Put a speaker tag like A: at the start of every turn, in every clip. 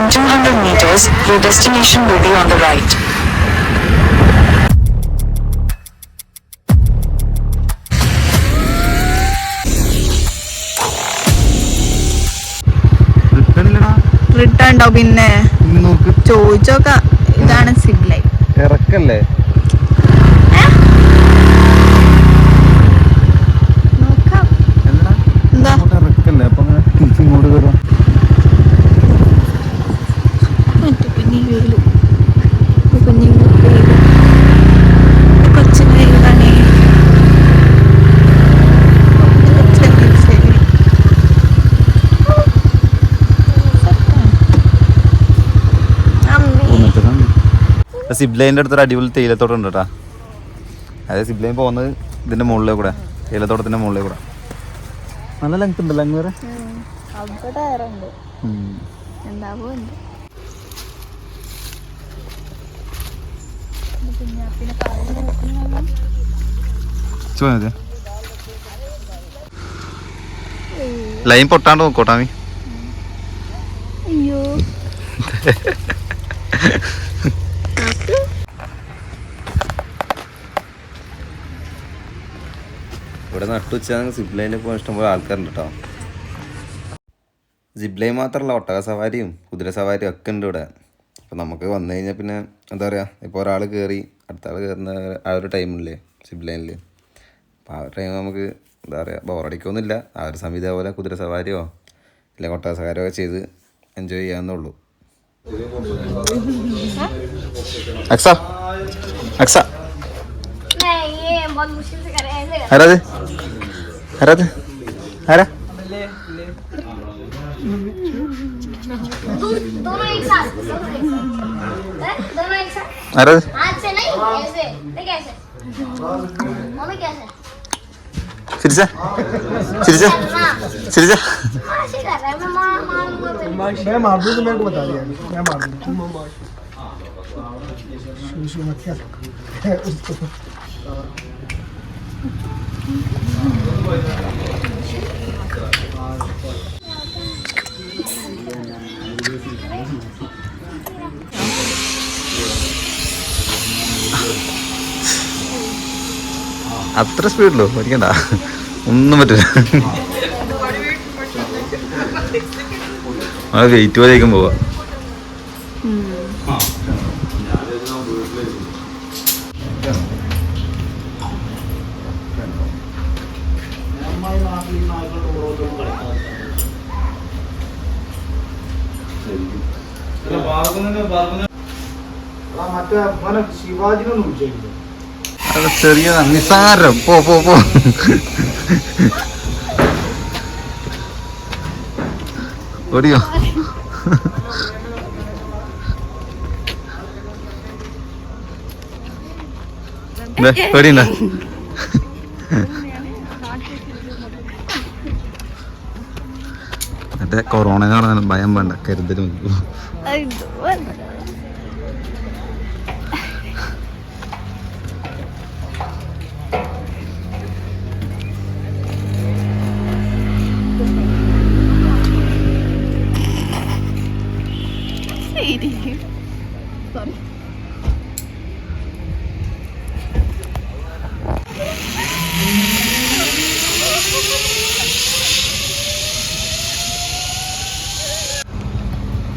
A: In 200 meters, your destination will be on the right.
B: Return ഉണ്ടോ? പിന്നെ ചോദിച്ചോക്ക. ഇതാണ് zip line.
C: ഇറക്കല്ലേ?
B: നോക്കാം. എന്താ
C: ഇറക്കല്ലേ? അപ്പൊ ഇങ്ങോട്ട് കയറാം. സിബ്ലൈൻ്റെ അടുത്തൊരു അടിപൊളി തേയിലത്തോട്ടം ഉണ്ട് കേട്ടോ. അതായത് സിബ്ലൈൻ പോകുന്നത് ഇതിൻ്റെ മുകളിലേ കൂടെ, തേയിലത്തോട്ടത്തിൻ്റെ മുകളിലേ കൂടെ. നല്ല ലെങ്ത് ഉണ്ടല്ലോ അങ്ങ് വരെ. ലൈൻ പൊട്ടാണ്ട് നോക്കോട്ടാമി.
B: അയ്യോ
C: ഇവിടെ നട്ടുവെച്ചാൽ സിപ്പ് ലൈനിൽ പോകാൻ ഇഷ്ടംപോലെ ആൾക്കാരുണ്ട് കേട്ടോ. സിപ്പ് ലൈൻ മാത്രമല്ല, ഒട്ടക സവാരിയും കുതിര സവാരിയും ഒക്കെ ഉണ്ട് ഇവിടെ. അപ്പോൾ നമുക്ക് വന്നു കഴിഞ്ഞാൽ പിന്നെ എന്താ പറയുക, ഇപ്പോൾ ഒരാൾ കയറി അടുത്ത ആൾ കയറുന്ന ആ ഒരു ടൈമില്ലേ സിപ്പ് ലൈനിൽ, അപ്പോൾ ആ ഒരു ടൈം നമുക്ക് എന്താ പറയുക ബോറടിക്കൊന്നുമില്ല. ആ ഒരു സമയത്ത് അതുപോലെ കുതിര സവാരിയോ അല്ലെങ്കിൽ ഒട്ടക സവാരിയോ ഒക്കെ ചെയ്ത് എൻജോയ് ചെയ്യാവുന്നുള്ളൂ. അക്സ അക്സ ആരാത് ആരാത് ആരാ? ആരാത്? ചിരിച്ച ചിരിച്ച ചിരിച്ച. അത്ര സ്പീഡിലോ? പഠിക്കണ്ട, ഒന്നും പറ്റില്ല. ആ വെയിറ്റ് പോലെയൊക്കെ പോവാ. ചെറിയ നിസാരം. പോ പോ പോ. ഓടിയോ? ഓടിയുണ്ടോ? മറ്റേ കൊറോണ എന്ന് പറഞ്ഞാൽ ഭയം വേണ്ട, കരുതലും.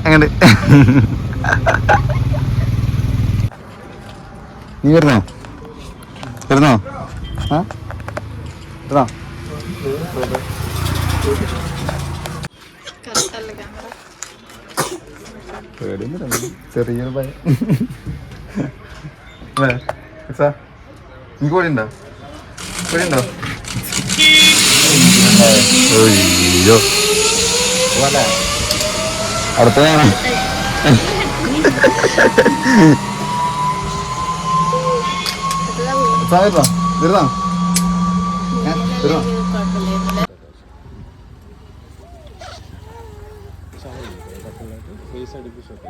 C: അങ്ങനെ നീ വരുന്നോ? വരുന്നോ? ആ വരുന്നോ? ചെറിയൊരു ഭയം. നീ കോഴിയുണ്ടോ? കോഴിയുണ്ടോ? അയ്യോ അടുത്ത വരുന്നോ? വരുന്നോ? വരുന്നോ?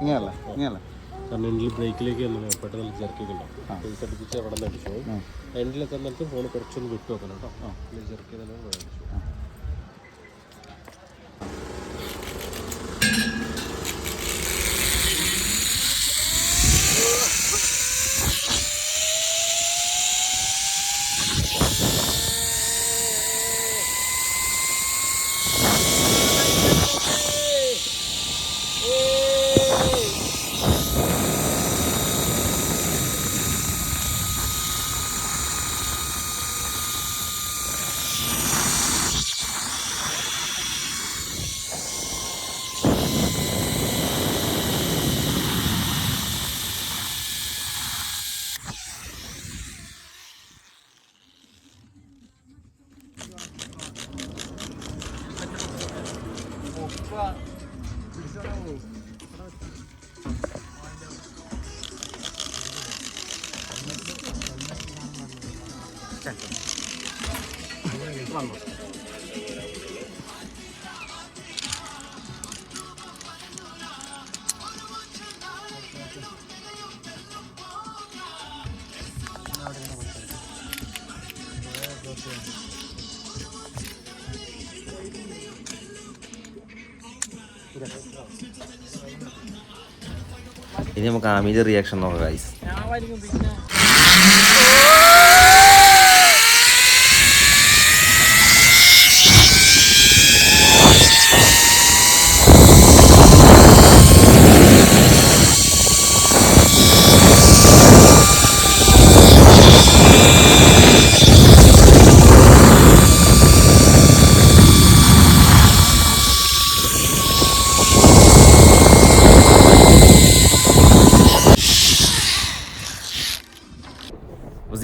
C: ഇങ്ങനല്ല ഇങ്ങനല്ല.
D: കാരണം എൻഡിൽ ബ്രേക്കിലേക്ക് പെട്ടെന്ന് ജെർക്കൊക്കെ ഉണ്ടാവും. ഫേസ് അടുപ്പിച്ച് അവിടെ നിന്ന് അടിച്ചു പോകും. എൻഡിലൊക്കെ എന്നിട്ട് ഫോൺ കുറച്ചൊന്ന് വിട്ടു വെക്കണം കേട്ടോ. ജെർക്ക് തന്നെ അടിച്ചു.
C: ഇനി നമുക്ക് ആമിയുടെ റിയാക്ഷൻ നോക്കാം ഗൈസ്.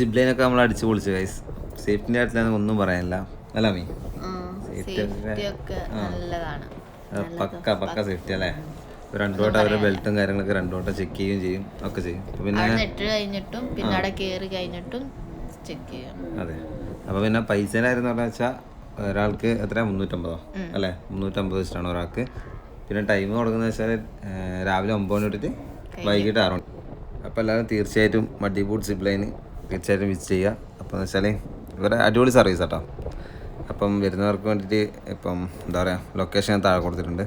C: സിബ്ലൈനൊക്കെ നമ്മൾ അടിച്ചു പൊളിച്ചു ഗൈസ്. സേഫ്റ്റിൻ്റെ കാര്യത്തിലാണ് ഒന്നും പറയാനില്ല അല്ല മീ?
B: സേഫ്റ്റി ഒക്കെ നല്ലതാണ്.
C: പക്ക സേഫ്റ്റി അല്ലേ? രണ്ടു വട്ടം അവരുടെ ബെൽറ്റും കാര്യങ്ങളൊക്കെ രണ്ടു വട്ടം ചെക്ക് ചെയ്യുകയും ചെയ്യും ഒക്കെ ചെയ്യും. പിന്നെ
B: നെറ്റ് കഴിഞ്ഞിട്ടും പിന്നെ അവിടെ കയറി കഴിഞ്ഞിട്ടും ചെക്ക് ചെയ്യും.
C: അതെ. അപ്പോൾ പിന്നെ പൈസേൻ്റെ കാര്യം എന്ന് വെച്ചാൽ ഒരാൾക്ക് എത്ര 350 അല്ലേ? 350 വെച്ചിട്ടാണ് ഒരാൾക്ക്. പിന്നെ ടൈം കൊടുക്കുന്നത് വെച്ചാൽ രാവിലെ 9 മണി തൊട്ടിട്ട് വൈകിട്ട് 6 മണി. അപ്പോൾ എല്ലാവരും തീർച്ചയായിട്ടും മഡി ബൂട്ട് സിബ്ലൈന് തീർച്ചയായിട്ടും വിസിറ്റ് ചെയ്യുക. അപ്പോൾ എന്ന് വെച്ചാൽ ഇവരെ അടിപൊളി സർവീസ് കേട്ടോ. അപ്പം വരുന്നവർക്ക് വേണ്ടിയിട്ട് ഇപ്പം എന്താ പറയുക ലൊക്കേഷൻ ഞാൻ താഴെ കൊടുത്തിട്ടുണ്ട്.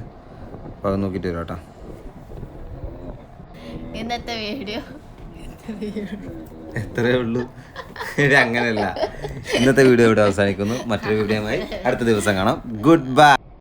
C: അപ്പോൾ അത് നോക്കിയിട്ട് വരും കേട്ടോ.
B: ഇന്നത്തെ വീഡിയോ
C: എത്രയേ ഉള്ളൂ. അങ്ങനെയല്ല, ഇന്നത്തെ വീഡിയോ ഇവിടെ അവസാനിക്കുന്നു. മറ്റൊരു വീഡിയോയുമായി അടുത്ത ദിവസം കാണാം. Good bye.